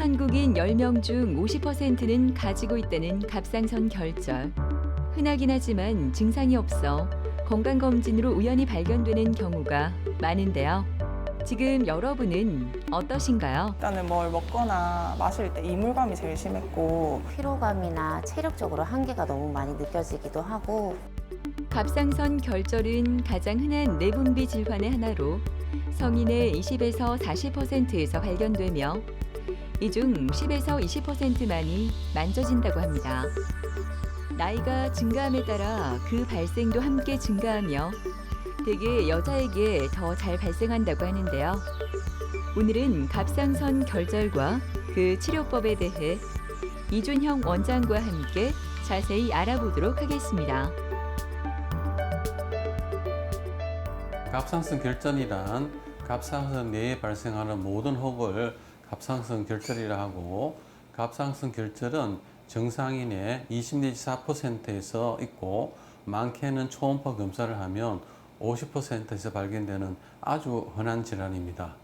한국인 10명 중 50%는 가지고 있다는 갑상선 결절. 흔하긴 하지만 증상이 없어 건강검진으로 우연히 발견되는 경우가 많은데요. 지금 여러분은 어떠신가요? 일단은 뭘 먹거나 마실 때 이물감이 제일 심했고 피로감이나 체력적으로 한계가 너무 많이 느껴지기도 하고 갑상선 결절은 가장 흔한 내분비 질환의 하나로 성인의 20에서 40%에서 발견되며 이 중 10에서 20%만이 만져진다고 합니다. 나이가 증가함에 따라 그 발생도 함께 증가하며 대개 여자에게 더 잘 발생한다고 하는데요. 오늘은 갑상선 결절과 그 치료법에 대해 이준형 원장과 함께 자세히 알아보도록 하겠습니다. 갑상선 결절이란 갑상선 내에 발생하는 모든 혹을 갑상선 결절이라 하고, 갑상선 결절은 정상인의 20 내지 4%에서 있고 많게는 초음파 검사를 하면 50%에서 발견되는 아주 흔한 질환입니다.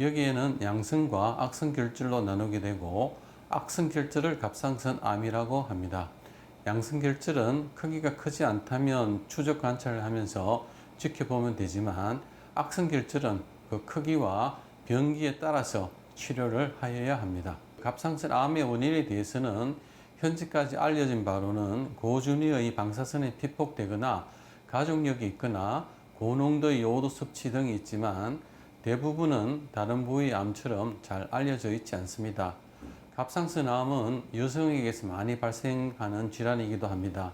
여기에는 양성과 악성 결절로 나누게 되고, 악성 결절을 갑상선암이라고 합니다. 양성 결절은 크기가 크지 않다면 추적 관찰을 하면서 지켜보면 되지만, 악성 결절은 그 크기와 병기에 따라서 치료를 하여야 합니다. 갑상선암의 원인에 대해서는 현재까지 알려진 바로는 고준위의 방사선에 피폭되거나 가족력이 있거나 고농도의 요오드 섭취 등이 있지만, 대부분은 다른 부위의 암처럼 잘 알려져 있지 않습니다. 갑상선암은 여성에게서 많이 발생하는 질환이기도 합니다.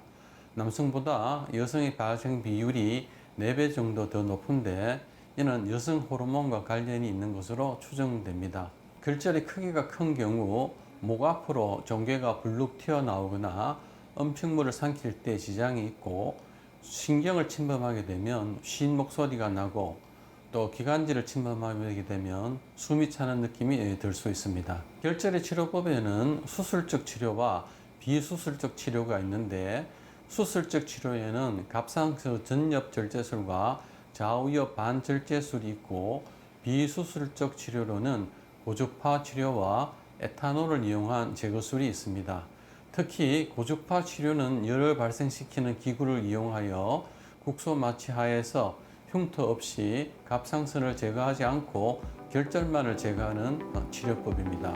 남성보다 여성의 발생 비율이 4배 정도 더 높은데, 이는 여성 호르몬과 관련이 있는 것으로 추정됩니다. 결절의 크기가 큰 경우 목 앞으로 종괴가 불룩 튀어나오거나 음식물을 삼킬 때 지장이 있고, 신경을 침범하게 되면 쉰 목소리가 나고, 또 기관지를 침범하게 되면 숨이 차는 느낌이 들 수 있습니다. 결절의 치료법에는 수술적 치료와 비수술적 치료가 있는데, 수술적 치료에는 갑상선 전엽 절제술과 좌우엽 반절제술이 있고, 비수술적 치료로는 고주파 치료와 에탄올을 이용한 제거술이 있습니다. 특히 고주파 치료는 열을 발생시키는 기구를 이용하여 국소 마취하에서 흉터 없이 갑상선을 제거하지 않고 결절만을 제거하는 치료법입니다.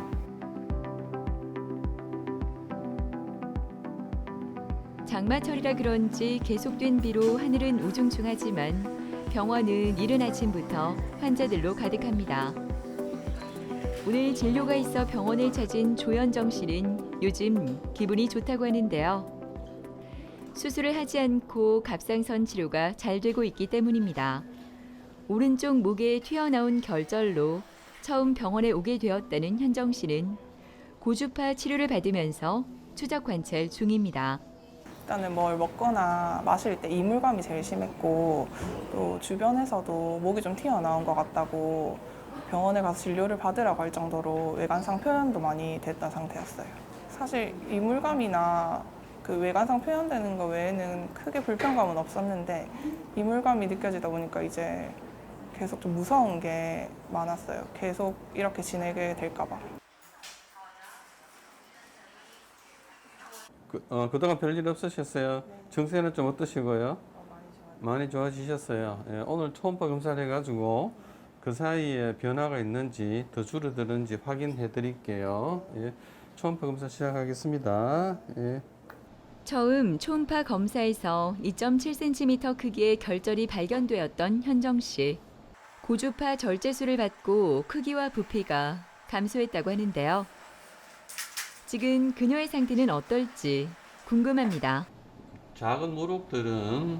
장마철이라 그런지 계속된 비로 하늘은 우중충하지만 병원은 이른 아침부터 환자들로 가득합니다. 오늘 진료가 있어 병원을 찾은 조현정 씨는 요즘 기분이 좋다고 하는데요. 수술을 하지 않고 갑상선 치료가 잘 되고 있기 때문입니다. 오른쪽 목에 튀어나온 결절로 처음 병원에 오게 되었다는 현정 씨는 고주파 치료를 받으면서 추적 관찰 중입니다. 일단은 뭘 먹거나 마실 때 이물감이 제일 심했고 또 주변에서도 목이 좀 튀어나온 것 같다고 병원에 가서 진료를 받으라고 할 정도로 외관상 표현도 많이 됐던 상태였어요. 사실 이물감이나 그 외관상 표현되는 거 외에는 크게 불편감은 없었는데, 이물감이 느껴지다 보니까 이제 계속 좀 무서운 게 많았어요. 계속 이렇게 지내게 될까 봐. 그동안 별일 없으셨어요? 네. 증세는 좀 어떠시고요? 많이 좋아지셨어요. 예, 오늘 초음파 검사를 해가지고 그 사이에 변화가 있는지 더 줄어드는지 확인해 드릴게요. 예, 초음파 검사 시작하겠습니다. 예. 처음 초음파 검사에서 2.7cm 크기의 결절이 발견되었던 현정 씨. 고주파 절제술을 받고 크기와 부피가 감소했다고 하는데요. 지금 그녀의 상태는 어떨지 궁금합니다. 작은 무록들은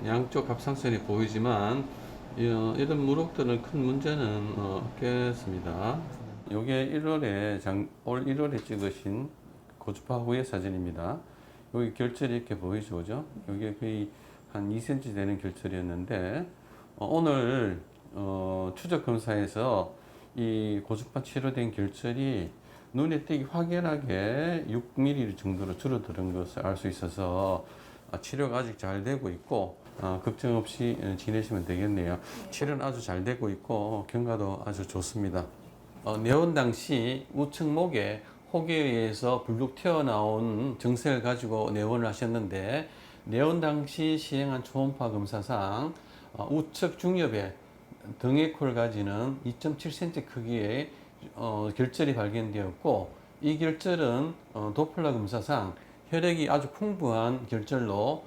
양쪽 갑상선이 보이지만, 이런 무록들은 큰 문제는 없겠습니다. 이게 올 1월에 찍으신 고주파 후의 사진입니다. 여기 결절이 이렇게 보이죠, 그죠? 이게 거의 한 2cm 되는 결절이었는데, 오늘 추적 검사에서 이 고주파 치료된 결절이 눈에 띄기 확연하게 6mm 정도로 줄어드는 것을 알 수 있어서 치료가 아직 잘 되고 있고, 걱정 없이 지내시면 되겠네요. 치료는 아주 잘 되고 있고 경과도 아주 좋습니다. 내원 당시 우측 목에 혹에 의해서 불룩 튀어나온 증세를 가지고 내원을 하셨는데 내원 당시 시행한 초음파 검사상 우측 중엽에 등에코를 가지는 2.7cm 크기의 결절이 발견되었고 이 결절은 도플러 검사상 혈액이 아주 풍부한 결절로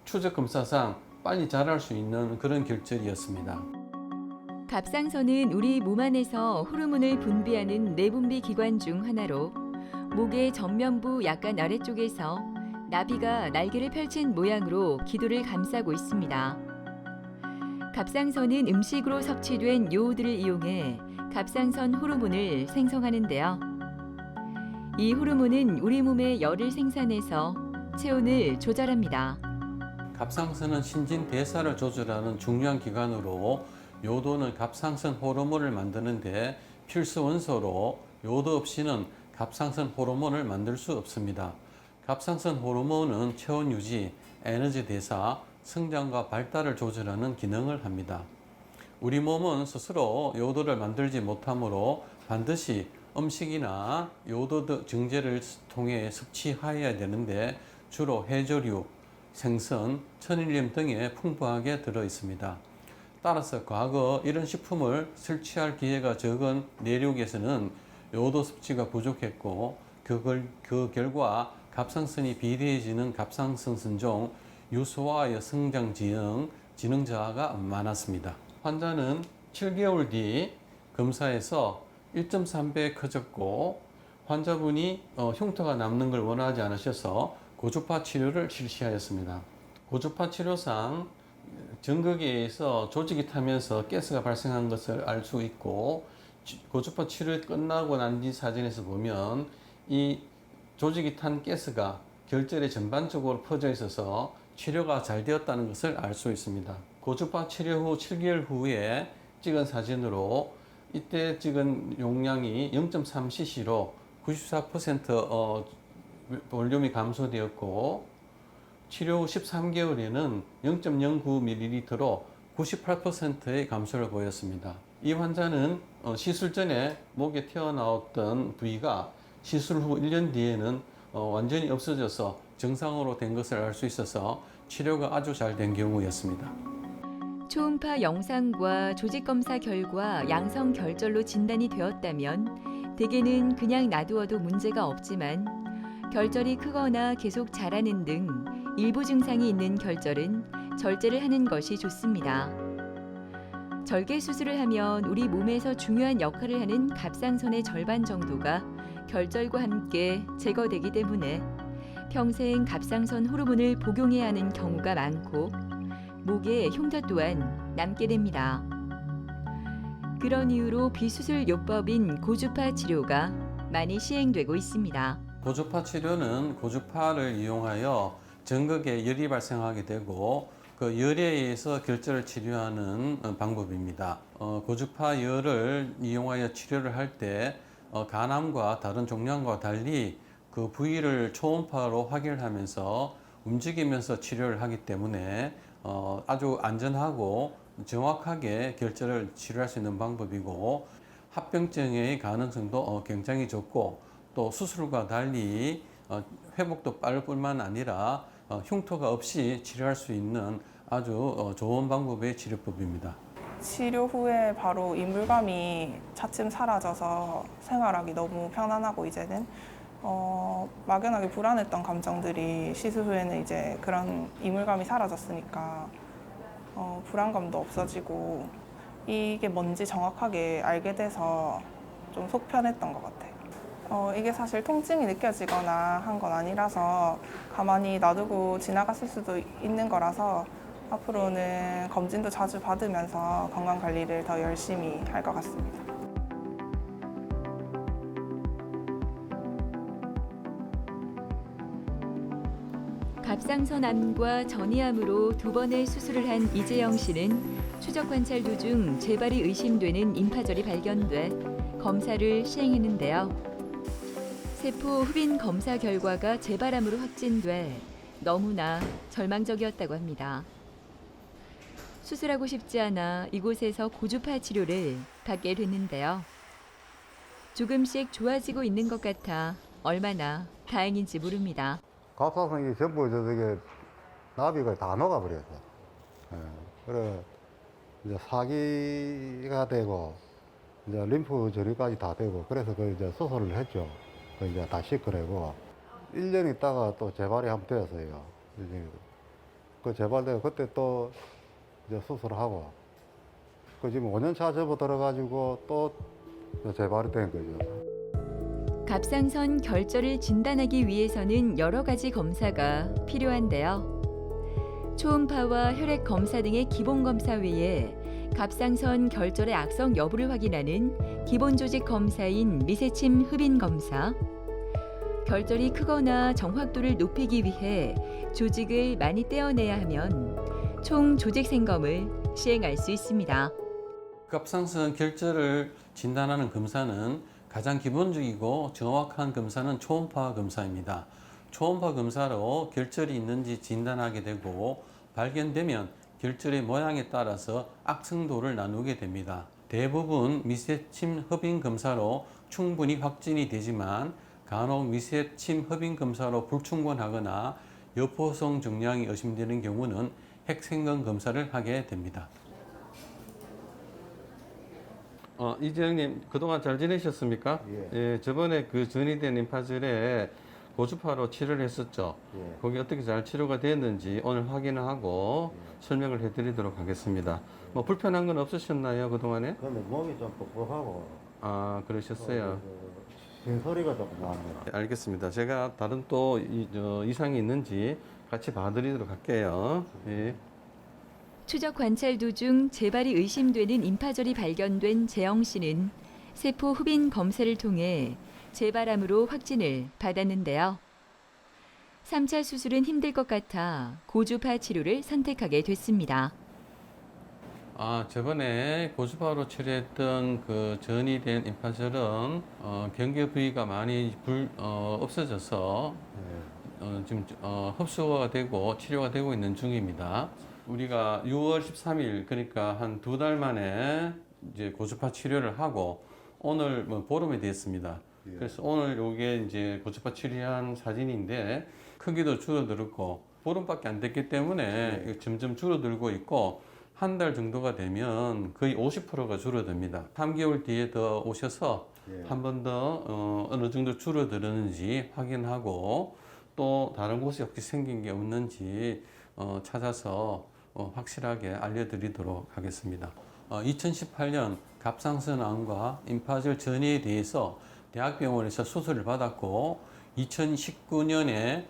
추적 검사상 빨리 자랄 수 있는 그런 결절이었습니다. 갑상선은 우리 몸 안에서 호르몬을 분비하는 내분비 기관 중 하나로 목의 전면부 약간 아래쪽에서 나비가 날개를 펼친 모양으로 기도를 감싸고 있습니다. 갑상선은 음식으로 섭취된 요오드를 이용해 갑상선 호르몬을 생성하는데요. 이 호르몬은 우리 몸의 열을 생산해서 체온을 조절합니다. 갑상선은 신진대사를 조절하는 중요한 기관으로 요도는 갑상선 호르몬을 만드는데 필수 원소로 요도 없이는 갑상선 호르몬을 만들 수 없습니다. 갑상선 호르몬은 체온 유지, 에너지 대사, 성장과 발달을 조절하는 기능을 합니다. 우리 몸은 스스로 요도를 만들지 못하므로 반드시 음식이나 요도 증제를 통해 섭취하여야 되는데 주로 해조류, 생선, 천일염 등에 풍부하게 들어 있습니다. 따라서 과거 이런 식품을 섭취할 기회가 적은 내륙에서는 요도 섭취가 부족했고 그 결과 갑상선이 비대해지는 갑상선 선종, 유소화의 성장 지능 저하가 많았습니다. 환자는 7개월 뒤 검사에서 1.3배 커졌고 환자분이 흉터가 남는 걸 원하지 않으셔서 고주파 치료를 실시하였습니다. 고주파 치료상 전극에서 조직이 타면서 가스가 발생한 것을 알 수 있고 고주파 치료 끝나고 난 뒤 사진에서 보면 이 조직이 탄 가스가 결절에 전반적으로 퍼져 있어서 치료가 잘 되었다는 것을 알 수 있습니다. 고주파 치료 후 7개월 후에 찍은 사진으로 이때 찍은 용량이 0.3cc로 94% 볼륨이 감소되었고 치료 후 13개월에는 0.09ml로 98%의 감소를 보였습니다. 이 환자는 시술 전에 목에 튀어나왔던 부위가 시술 후 1년 뒤에는 완전히 없어져서 정상으로 된 것을 알 수 있어서 치료가 아주 잘 된 경우였습니다. 초음파 영상과 조직 검사 결과 양성 결절로 진단이 되었다면 대개는 그냥 놔두어도 문제가 없지만 결절이 크거나 계속 자라는 등 일부 증상이 있는 결절은 절제를 하는 것이 좋습니다. 절개 수술을 하면 우리 몸에서 중요한 역할을 하는 갑상선의 절반 정도가 결절과 함께 제거되기 때문에 평생 갑상선 호르몬을 복용해야 하는 경우가 많고 목에 흉터 또한 남게 됩니다. 그런 이유로 비수술 요법인 고주파 치료가 많이 시행되고 있습니다. 고주파 치료는 고주파를 이용하여 전극에 열이 발생하게 되고 그 열에 의해서 결절을 치료하는 방법입니다. 고주파 열을 이용하여 치료를 할 때 간암과 다른 종양과 달리 그 부위를 초음파로 확인하면서 움직이면서 치료를 하기 때문에 아주 안전하고 정확하게 결절을 치료할 수 있는 방법이고 합병증의 가능성도 굉장히 적고 또 수술과 달리 회복도 빠를 뿐만 아니라 흉터가 없이 치료할 수 있는 아주 좋은 방법의 치료법입니다. 치료 후에 바로 이물감이 차츰 사라져서 생활하기 너무 편안하고 이제는 막연하게 불안했던 감정들이 시술 후에는 이제 그런 이물감이 사라졌으니까 불안감도 없어지고 이게 뭔지 정확하게 알게 돼서 좀 속 편했던 것 같아요. 이게 사실 통증이 느껴지거나 한 건 아니라서 가만히 놔두고 지나갔을 수도 있는 거라서 앞으로는 검진도 자주 받으면서 건강 관리를 더 열심히 할 것 같습니다. 갑상선암과 전이암으로 2번의 수술을 한 이재영 씨는 추적 관찰 도중 재발이 의심되는 임파절이 발견돼 검사를 시행했는데요. 세포 흡인 검사 결과가 재발암으로 확진돼 너무나 절망적이었다고 합니다. 수술하고 싶지 않아 이곳에서 고주파 치료를 받게 됐는데요. 조금씩 좋아지고 있는 것 같아 얼마나 다행인지 모릅니다. 갑상선이 전부 저게 나비가 다 녹아버렸어. 예. 그래 이제 사기가 되고 이제 림프 저리까지 다 되고 그래서 그 이제 수술을 했죠. 그 이제 다 씻으려고 1년 있다가 또 재발이 한번 되었어요. 이제 그 재발되고 그때 또 이제 수술하고 그 지금 5년차 접어들어가지고 또 재발이 된 거죠. 갑상선 결절을 진단하기 위해서는 여러 가지 검사가 필요한데요. 초음파와 혈액 검사 등의 기본 검사 외에 갑상선 결절의 악성 여부를 확인하는 기본 조직 검사인 미세침 흡인 검사, 결절이 크거나 정확도를 높이기 위해 조직을 많이 떼어내야 하면 총 조직 생검을 시행할 수 있습니다. 갑상선 결절을 진단하는 검사는 가장 기본적이고 정확한 검사는 초음파 검사입니다. 초음파 검사로 결절이 있는지 진단하게 되고 발견되면 결절의 모양에 따라서 악성도를 나누게 됩니다. 대부분 미세침 흡인 검사로 충분히 확진이 되지만 간혹 미세침 흡인 검사로 불충분하거나 여포성 정량이 의심되는 경우는 핵생검 검사를 하게 됩니다. 이재영님, 그동안 잘 지내셨습니까? 예. 저번에 그 전이된 림파절에 고주파로 치료를 했었죠. 예. 거기 어떻게 잘 치료가 됐는지 오늘 확인을 하고 설명을 해드리도록 하겠습니다. 뭐 불편한 건 없으셨나요, 그동안에? 근데 몸이 좀 뻑뻑하고 그러셨어요. 신소리가 조금 나네요. 알겠습니다. 제가 다른 또 이상이 있는지 같이 봐드리도록 할게요. 예. 추적 관찰 도중 재발이 의심되는 임파절이 발견된 재영 씨는 세포 흡인 검사를 통해 재발암으로 확진을 받았는데요. 3차 수술은 힘들 것 같아 고주파 치료를 선택하게 됐습니다. 저번에 고주파로 치료했던 그 전이 된 임파절은 경계 부위가 많이 없어져서 지금 흡수가 되고 치료가 되고 있는 중입니다. 우리가 6월 13일 그러니까 한 2달 만에 이제 고주파 치료를 하고 오늘 뭐 보름이 됐습니다. 예. 그래서 오늘 요게 이제 고주파 치료한 사진인데 크기도 줄어들었고 보름밖에 안 됐기 때문에 점점 줄어들고 있고 한 달 정도가 되면 거의 50%가 줄어듭니다. 3개월 뒤에 더 오셔서 한 번 더 어느 정도 줄어들었는지 확인하고 또 다른 곳에 혹시 생긴 게 없는지 찾아서 확실하게 알려드리도록 하겠습니다. 2018년 갑상선암과 임파절 전이에 대해서 대학병원에서 수술을 받았고 2019년에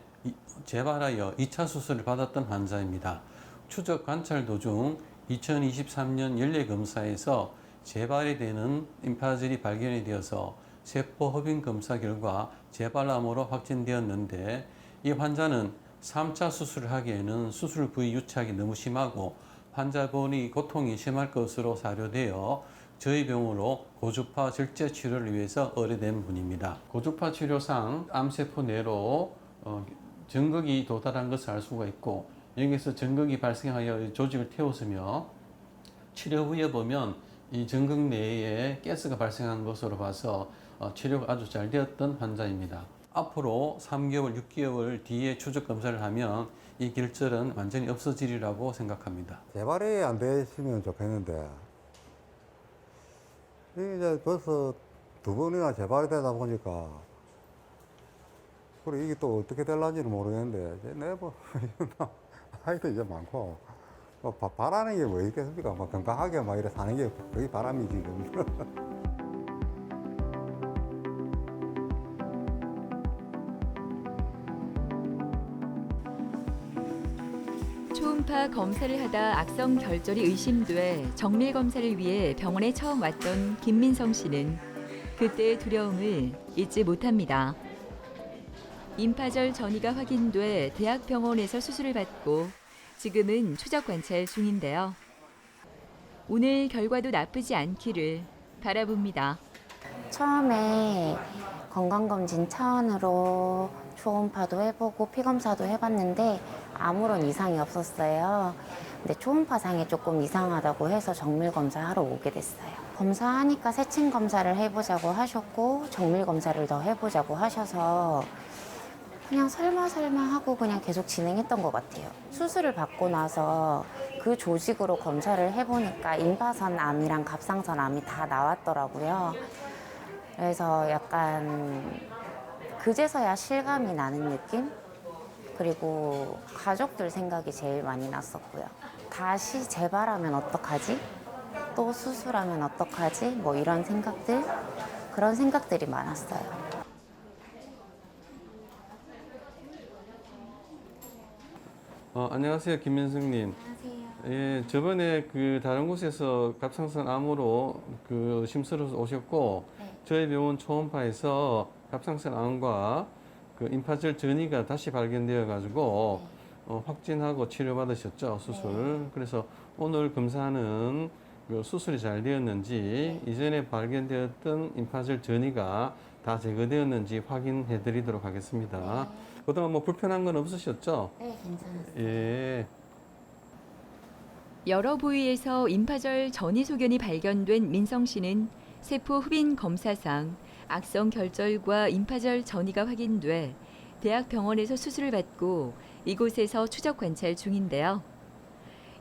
재발하여 2차 수술을 받았던 환자입니다. 추적 관찰 도중 2023년 연례검사에서 재발이 되는 임파절이 발견이 되어서 세포 흡인 검사 결과 재발암으로 확진되었는데 이 환자는 3차 수술을 하기에는 수술 부위 유착이 너무 심하고 환자분이 고통이 심할 것으로 사료되어 저희 병원으로 고주파 절제 치료를 위해서 의뢰된 분입니다. 고주파 치료상 암세포 내로 전극이 도달한 것을 알 수가 있고 여기서 전극이 발생하여 조직을 태웠으며 치료 후에 보면 이 전극 내에 가스가 발생한 것으로 봐서 치료가 아주 잘 되었던 환자입니다. 앞으로 3개월, 6개월 뒤에 추적 검사를 하면 이 결절은 완전히 없어지리라고 생각합니다. 재발이 안 되시면 좋겠는데 이게 이제 벌써 2번이나 재발이 되다 보니까 그리고 이게 또 어떻게 될런지는 모르겠는데 이제 내뭐 나이도 이제 많고 뭐 바라는 게 뭐 있겠습니까? 뭐 건강하게 막 이래 사는 게 거의 바람이지 지금. 초음파 검사를 하다 악성 결절이 의심돼 정밀 검사를 위해 병원에 처음 왔던 김민성 씨는 그때의 두려움을 잊지 못합니다. 임파절 전이가 확인돼 대학병원에서 수술을 받고 지금은 추적 관찰 중인데요. 오늘 결과도 나쁘지 않기를 바라봅니다. 처음에 건강검진 차원으로 초음파도 해보고 피검사도 해봤는데 아무런 이상이 없었어요. 근데 초음파상에 조금 이상하다고 해서 정밀검사 하러 오게 됐어요. 검사하니까 세침 검사를 해보자고 하셨고 정밀 검사를 더 해보자고 하셔서 그냥 설마 하고 그냥 계속 진행했던 것 같아요. 수술을 받고 나서 그 조직으로 검사를 해보니까 임파선 암이랑 갑상선 암이 다 나왔더라고요. 그래서 약간 그제서야 실감이 나는 느낌? 그리고 가족들 생각이 제일 많이 났었고요. 다시 재발하면 어떡하지? 또 수술하면 어떡하지? 뭐 이런 생각들? 그런 생각들이 많았어요. 안녕하세요, 김민승님. 안녕하세요. 예, 저번에 그 다른 곳에서 갑상선 암으로 그 의심스러워서 오셨고, 네. 저희 병원 초음파에서 갑상선 암과 그 임파절 전이가 다시 발견되어 가지고 확진하고 치료받으셨죠, 수술. 그래서 오늘 검사는 그 수술이 잘 되었는지, 이전에 발견되었던 임파절 전이가 다 제거되었는지 확인해 드리도록 하겠습니다. 그동안 뭐 불편한 건 없으셨죠? 네, 괜찮았어요. 예. 여러 부위에서 임파절 전이 소견이 발견된 민성 씨는 세포 흡인 검사상 악성 결절과 임파절 전이가 확인돼 대학병원에서 수술을 받고 이곳에서 추적 관찰 중인데요.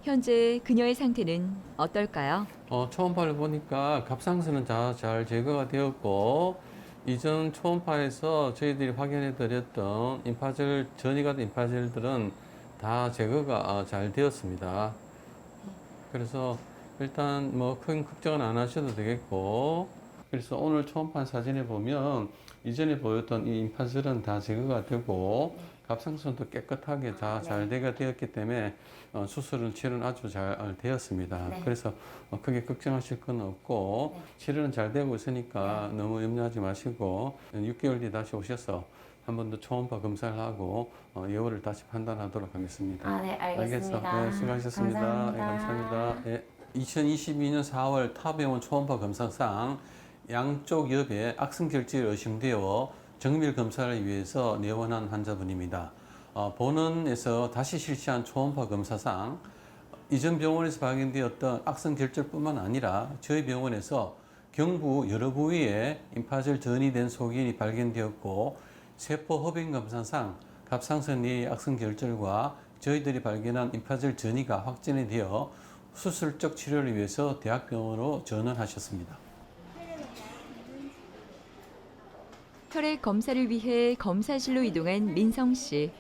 현재 그녀의 상태는 어떨까요? 초음파를 보니까 갑상선은 다 잘 제거가 되었고, 이전 초음파에서 저희들이 확인해 드렸던 임파절 전이가 된 임파절들은 다 제거가 잘 되었습니다. 그래서 일단 뭐 큰 걱정은 안 하셔도 되겠고, 그래서 오늘 초음파 사진에 보면 이전에 보였던 이 임파절은 다 제거가 되고 갑상선도 깨끗하게 다 잘 되었기 때문에 수술은 치료는 아주 잘 되었습니다. 네. 그래서 크게 걱정하실 건 없고 치료는 잘 되고 있으니까 너무 염려하지 마시고 6개월 뒤에 다시 오셔서 한 번 더 초음파 검사를 하고 예후를 다시 판단하도록 하겠습니다. 아, 네, 알겠습니다. 네, 수고하셨습니다. 감사합니다. 네, 감사합니다. 예. 2022년 4월 타병원 초음파 검사상 양쪽 옆에 악성 결절이 의심되어 정밀 검사를 위해서 내원한 환자분입니다. 본원에서 다시 실시한 초음파 검사상 이전 병원에서 발견되었던 악성 결절뿐만 아니라 저희 병원에서 경부 여러 부위에 임파절 전이 된 소견이 발견되었고, 세포 흡인 검사상 갑상선 내의 악성 결절과 저희들이 발견한 임파절 전이가 확진이 되어 수술적 치료를 위해서 대학병원으로 전원하셨습니다. 혈액 검사를 위해 검사실로 이동한 민성 씨.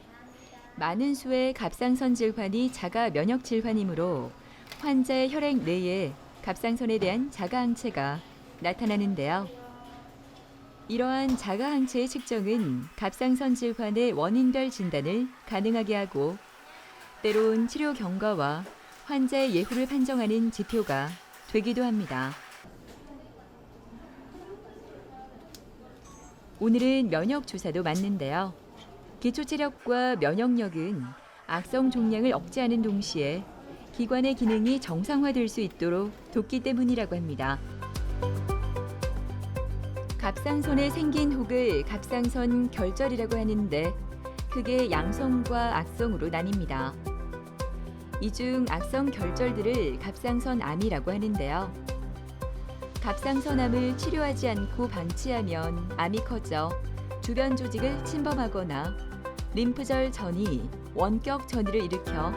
많은 수의 갑상선 질환이 자가 면역 질환이므로 환자의 혈액 내에 갑상선에 대한 자가 항체가 나타나는데요. 이러한 자가 항체의 측정은 갑상선 질환의 원인별 진단을 가능하게 하고 때론 치료 경과와 환자의 예후를 판정하는 지표가 되기도 합니다. 오늘은 면역 주사도 맞는데요. 기초 체력과 면역력은 악성 종양을 억제하는 동시에 기관의 기능이 정상화될 수 있도록 돕기 때문이라고 합니다. 갑상선에 생긴 혹을 갑상선 결절이라고 하는데 크게 양성과 악성으로 나뉩니다. 이 중 악성 결절들을 갑상선 암이라고 하는데요. 갑상선암을 치료하지 않고 방치하면 암이 커져 주변 조직을 침범하거나 림프절 전이, 원격 전이를 일으켜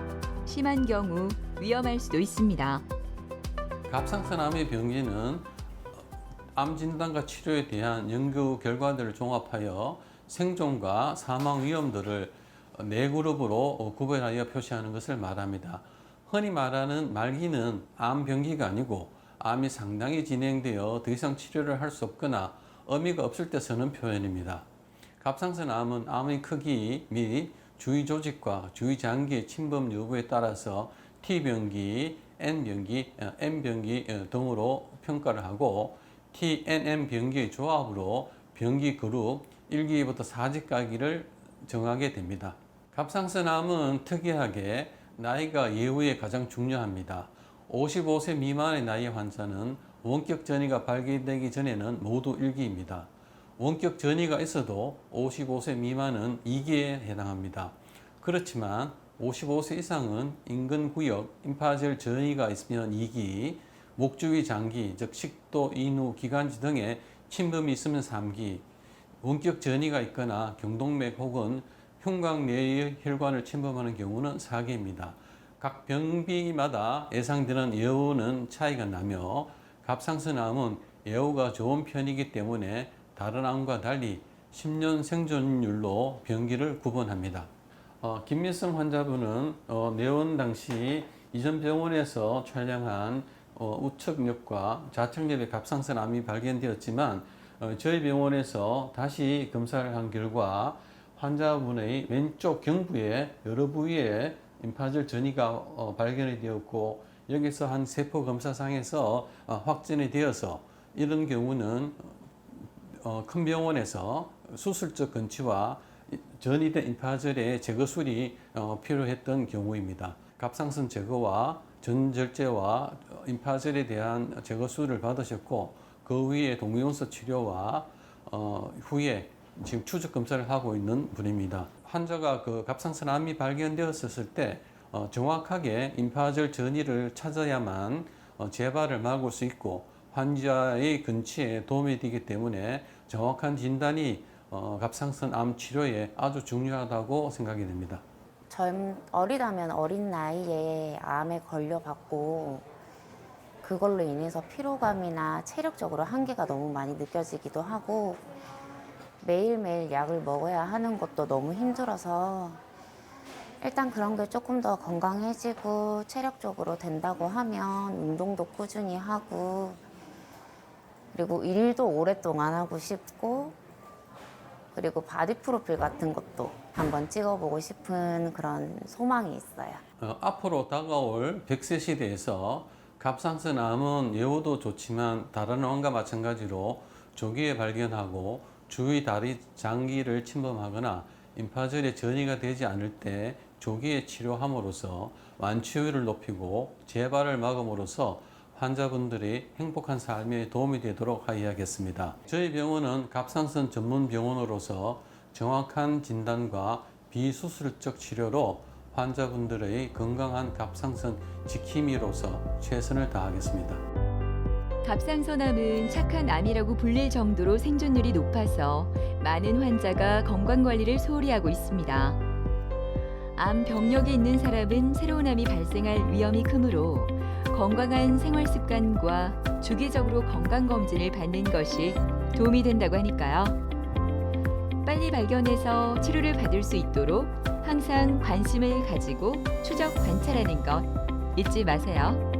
심한 경우 위험할 수도 있습니다. 갑상선암의 병기는 암 진단과 치료에 대한 연구 결과들을 종합하여 생존과 사망 위험도를 네 그룹으로 구별하여 표시하는 것을 말합니다. 흔히 말하는 말기는 암 병기가 아니고 암이 상당히 진행되어 더 이상 치료를 할 수 없거나 의미가 없을 때 쓰는 표현입니다. 갑상선 암은 암의 크기 및 주위 조직과 주위 장기의 침범 여부에 따라서 T병기, N병기, M병기 등으로 평가를 하고 TNM 병기의 조합으로 병기 그룹 1기부터 4기까지를 정하게 됩니다. 갑상선 암은 특이하게 나이가 예후에 가장 중요합니다. 55세 미만의 나이 환자는 원격 전이가 발견되기 전에는 모두 1기입니다. 원격 전이가 있어도 55세 미만은 2기에 해당합니다. 그렇지만 55세 이상은 인근 구역 임파절 전이가 있으면 2기, 목 주위 장기, 즉 식도, 인후, 기관지 등의 침범이 있으면 3기, 원격 전이가 있거나 경동맥 혹은 흉곽 내의 혈관을 침범하는 경우는 4기입니다. 각 병비마다 예상되는 예후는 차이가 나며 갑상선암은 예후가 좋은 편이기 때문에 다른 암과 달리 10년 생존율로 병기를 구분합니다. 김민성 환자분은 내원 당시 이전 병원에서 촬영한 우측옆과 좌측옆에 갑상선암이 발견되었지만 저희 병원에서 다시 검사를 한 결과 환자분의 왼쪽 경부에 여러 부위에 임파절 전이가 발견이 되었고 여기서 한 세포 검사상에서 확진이 되어서 이런 경우는 큰 병원에서 수술적 건치와 전이된 임파절의 제거술이 필요했던 경우입니다. 갑상선 제거와 전절제와 임파절에 대한 제거술을 받으셨고 그 후에 동위원소 치료와 후에 지금 추적 검사를 하고 있는 분입니다. 환자가 그 갑상선암이 발견되었을 때 정확하게 임파절 전이를 찾아야만 재발을 막을 수 있고 환자의 근치에 도움이 되기 때문에 정확한 진단이 갑상선암 치료에 아주 중요하다고 생각이 됩니다. 어리다면 어린 나이에 암에 걸려갖고 그걸로 인해서 피로감이나 체력적으로 한계가 너무 많이 느껴지기도 하고 매일매일 약을 먹어야 하는 것도 너무 힘들어서 일단 그런 게 조금 더 건강해지고 체력적으로 된다고 하면 운동도 꾸준히 하고 그리고 일도 오랫동안 하고 싶고 그리고 바디 프로필 같은 것도 한번 찍어보고 싶은 그런 소망이 있어요. 앞으로 다가올 100세 시대에서 갑상선암은 예후도 좋지만 다른 암과 마찬가지로 조기에 발견하고 주위 다리 장기를 침범하거나 임파절에 전이가 되지 않을 때 조기에 치료함으로써 완치율을 높이고 재발을 막음으로써 환자분들이 행복한 삶에 도움이 되도록 하여야겠습니다. 저희 병원은 갑상선 전문 병원으로서 정확한 진단과 비수술적 치료로 환자분들의 건강한 갑상선 지킴이로서 최선을 다하겠습니다. 갑상선암은 착한 암이라고 불릴 정도로 생존율이 높아서 많은 환자가 건강관리를 소홀히 하고 있습니다. 암 병력이 있는 사람은 새로운 암이 발생할 위험이 크므로 건강한 생활 습관과 주기적으로 건강검진을 받는 것이 도움이 된다고 하니까요. 빨리 발견해서 치료를 받을 수 있도록 항상 관심을 가지고 추적 관찰하는 것 잊지 마세요.